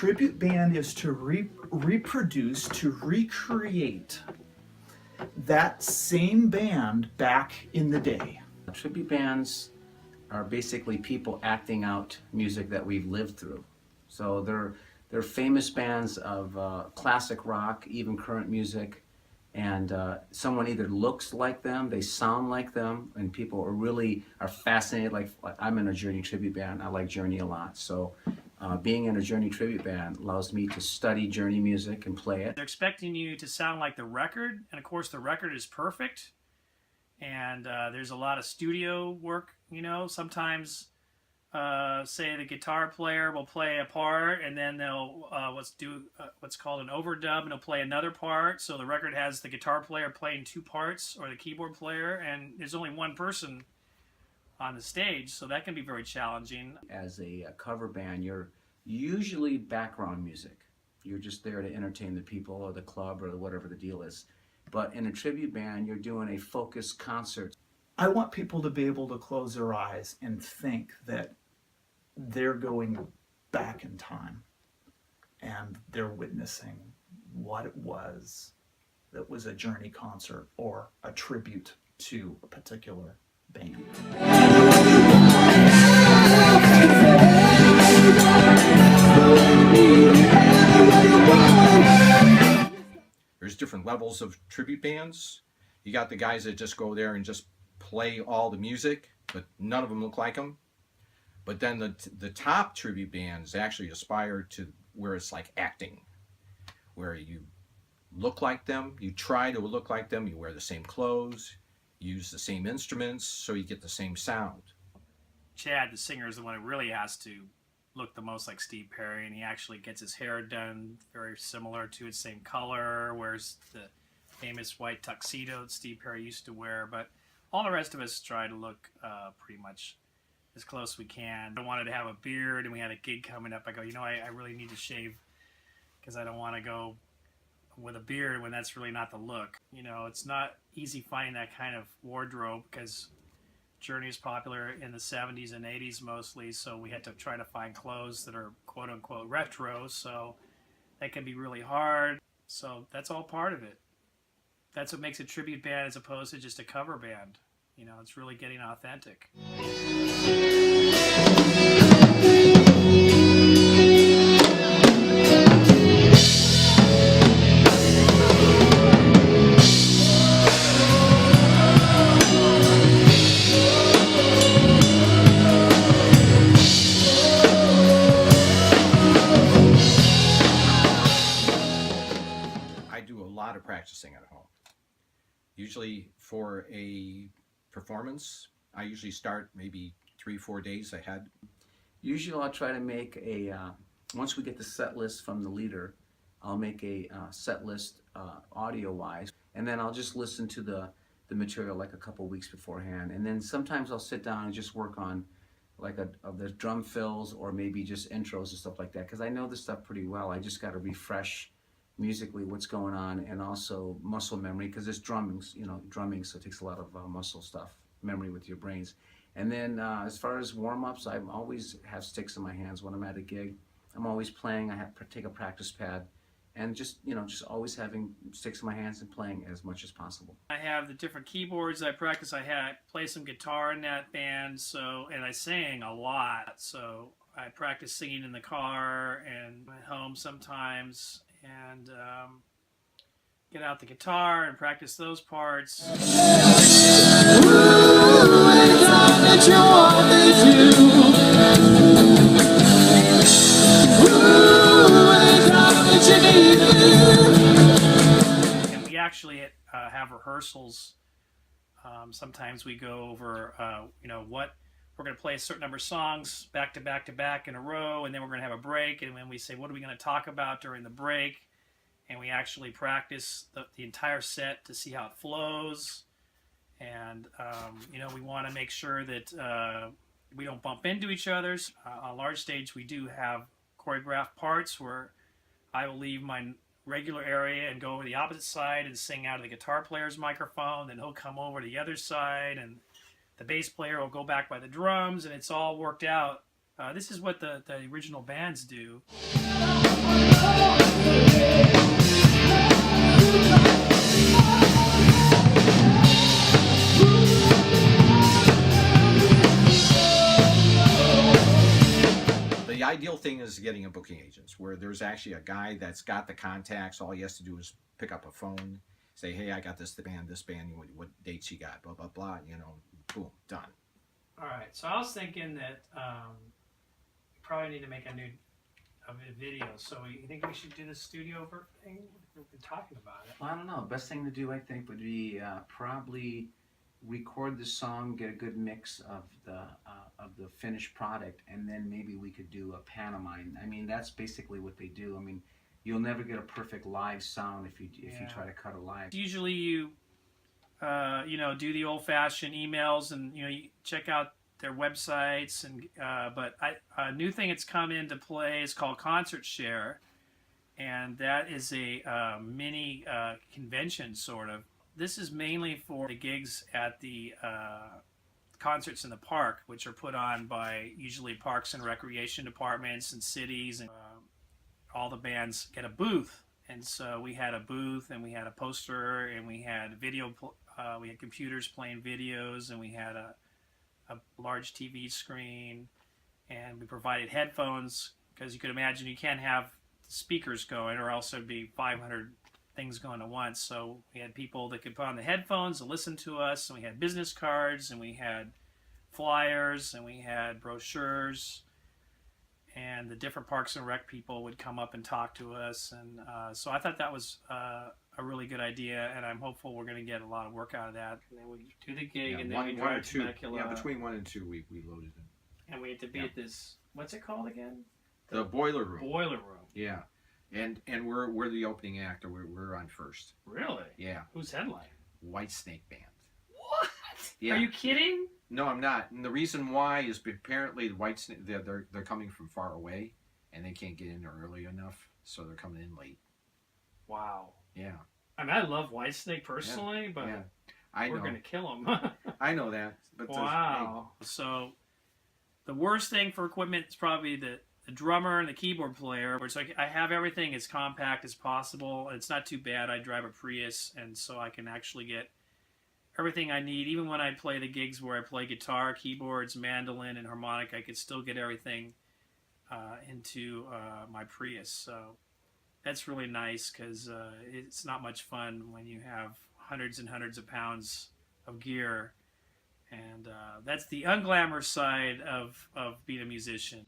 tribute band is to reproduce, to recreate that same band back in the day. Tribute bands are basically people acting out music that we've lived through. So they're famous bands of classic rock, even current music, and someone either looks like them, they sound like them, and people are fascinated. Like I'm in a Journey tribute band. I like Journey a lot. So being in a Journey tribute band allows me to study Journey music and play it. They're expecting you to sound like the record, and of course the record is perfect. And there's a lot of studio work, you know. Sometimes, say the guitar player will play a part, and then they'll what's called an overdub, and they'll play another part. So the record has the guitar player playing two parts, or the keyboard player, and there's only one person on the stage, so that can be very challenging. As a cover band, you're usually background music. You're just there to entertain the people or the club or whatever the deal is. But in a tribute band, you're doing a focused concert. I want people to be able to close their eyes and think that they're going back in time and they're witnessing what it was that was a Journey concert or a tribute to a particular band. There's different levels of tribute bands. You got the guys that just go there and just play all the music, but none of them look like them. But then the top tribute bands actually aspire to where it's like acting, where you look like them, you try to look like them, you wear the same clothes, use the same instruments, so you get the same sound. Chad, the singer, is the one who really has to look the most like Steve Perry, and he actually gets his hair done very similar to its same color, wears the famous white tuxedo that Steve Perry used to wear. But all the rest of us try to look pretty much as close as we can. I wanted to have a beard, and we had a gig coming up. I go, you know, I really need to shave because I don't want to go with a beard when that's really not the look. You know, it's not easy finding that kind of wardrobe because Journey is popular in the 70s and 80s mostly, so we had to try to find clothes that are quote-unquote retro, so that can be really hard. So that's all part of it. That's what makes a tribute band as opposed to just a cover band. You know, it's really getting authentic. Practicing at home. Usually for a performance, I usually start maybe 3-4 days ahead. Usually I'll try to make a, once we get the set list from the leader, I'll make a set list audio-wise, and then I'll just listen to the material like a couple weeks beforehand. And then sometimes I'll sit down and just work on like the drum fills or maybe just intros and stuff like that, because I know this stuff pretty well. I just got to refresh musically what's going on, and also muscle memory, because it's drumming, you know, so it takes a lot of muscle stuff, memory with your brains. And then as far as warm-ups, I always have sticks in my hands when I'm at a gig. I'm always playing. I have to take a practice pad, and just, you know, just always having sticks in my hands and playing as much as possible. I have the different keyboards I practice. I play some guitar in that band, so, and I sing a lot, so I practice singing in the car and at home sometimes, and get out the guitar and practice those parts. And we actually have rehearsals. Sometimes we go over, you know, what we're going to play a certain number of songs back to back to back in a row, and then we're going to have a break, and then we say, what are we going to talk about during the break? And we actually practice the entire set to see how it flows. And, you know, we want to make sure that we don't bump into each other's. On a large stage, we do have choreographed parts where I will leave my regular area and go over the opposite side and sing out of the guitar player's microphone. Then he'll come over to the other side, and the bass player will go back by the drums, and it's all worked out This is what the original bands do. The ideal thing is getting a booking agent where there's actually a guy that's got the contacts. All he has to do is pick up a phone, say, hey, I got this band, what dates you got, blah, blah, blah, boom, done. All right, so I was thinking that we probably need to make a video. So you think we should do the studio thing? We've been talking about it. Well, I don't know. Best thing to do, I think, would be probably record the song, get a good mix of the finished product, and then maybe we could do a pantomime. I mean, that's basically what they do. I mean, you'll never get a perfect live sound if you try to cut a live. Usually you do the old-fashioned emails, and you check out their websites, and but a new thing that's come into play is called Concert Share, and that is a mini convention sort of. This is mainly for the gigs at the concerts in the park, which are put on by usually parks and recreation departments and cities, and all the bands get a booth. And so we had a booth, and we had a poster, and we had video. We had computers playing videos, and we had a large TV screen, and we provided headphones, because you could imagine you can't have speakers going, or else there'd be 500 things going at once. So we had people that could put on the headphones and listen to us, and we had business cards, and we had flyers, and we had brochures, and the different Parks and Rec people would come up and talk to us. And so I thought that was a really good idea, and I'm hopeful we're going to get a lot of work out of that. And then we do the gig, and then we drive to Temecula. Yeah, between 1 and 2 we loaded them. And we had to be at this, what's it called again? The Boiler Room. Boiler Room. Yeah. And we're the opening act, or we're on first. Really? Yeah. Who's headline? White Snake Band. What? Yeah. Are you kidding? No, I'm not. And the reason why is apparently the White Snake, they're coming from far away, and they can't get in early enough, so they're coming in late. Wow. Yeah. I mean, I love Whitesnake personally, but I we're know. going to kill him. I know that. But wow. So the worst thing for equipment is probably the drummer and the keyboard player. Where it's like I have everything as compact as possible. It's not too bad. I drive a Prius, and so I can actually get everything I need. Even when I play the gigs where I play guitar, keyboards, mandolin, and harmonic, I could still get everything into my Prius. So that's really nice, because it's not much fun when you have hundreds and hundreds of pounds of gear. And that's the unglamorous side of being a musician.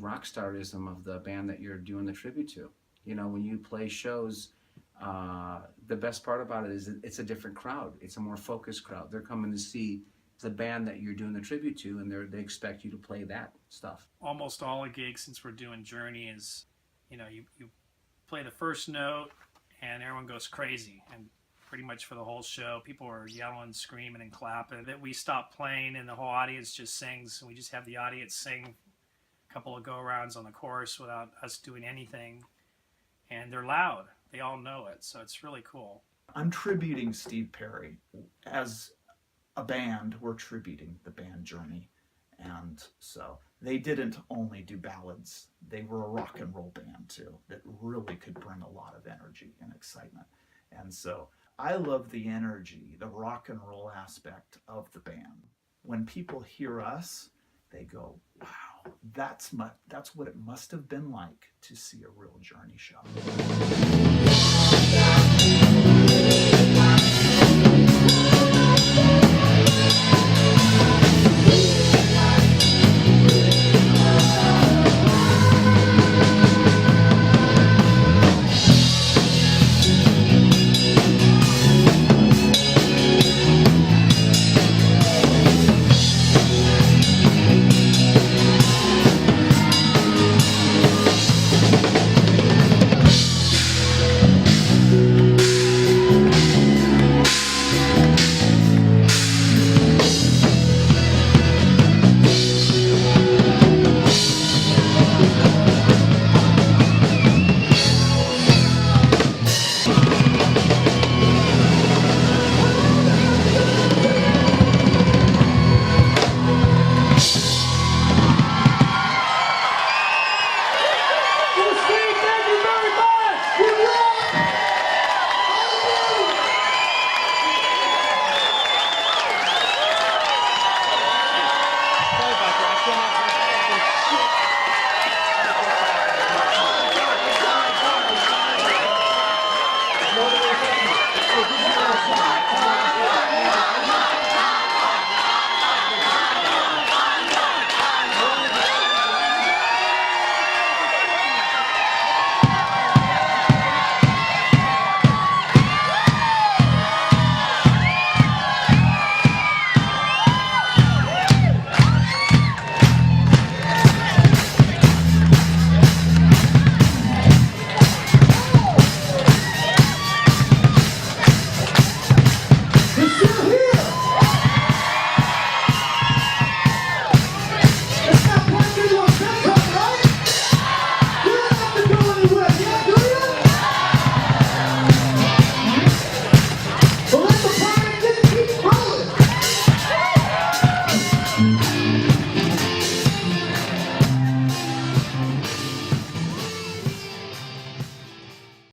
Rock starism of the band that you're doing the tribute to. When you play shows, the best part about it is it's a different crowd. It's a more focused crowd. They're coming to see the band that you're doing the tribute to, and they expect you to play that stuff. Almost all the gigs, since we're doing Journey, is you play the first note and everyone goes crazy, and pretty much for the whole show people are yelling, screaming, and clapping. That we stop playing and the whole audience just sings, and we just have the audience sing a couple of go-arounds on the chorus without us doing anything, and they're loud. They all know it, so it's really cool. I'm tributing Steve Perry. As a band, we're tributing the band Journey. And so they didn't only do ballads. They were a rock and roll band too, that really could bring a lot of energy and excitement. And so I love the energy, the rock and roll aspect of the band. When people hear us, they go, wow, that's what it must have been like to see a real Journey show. Hey,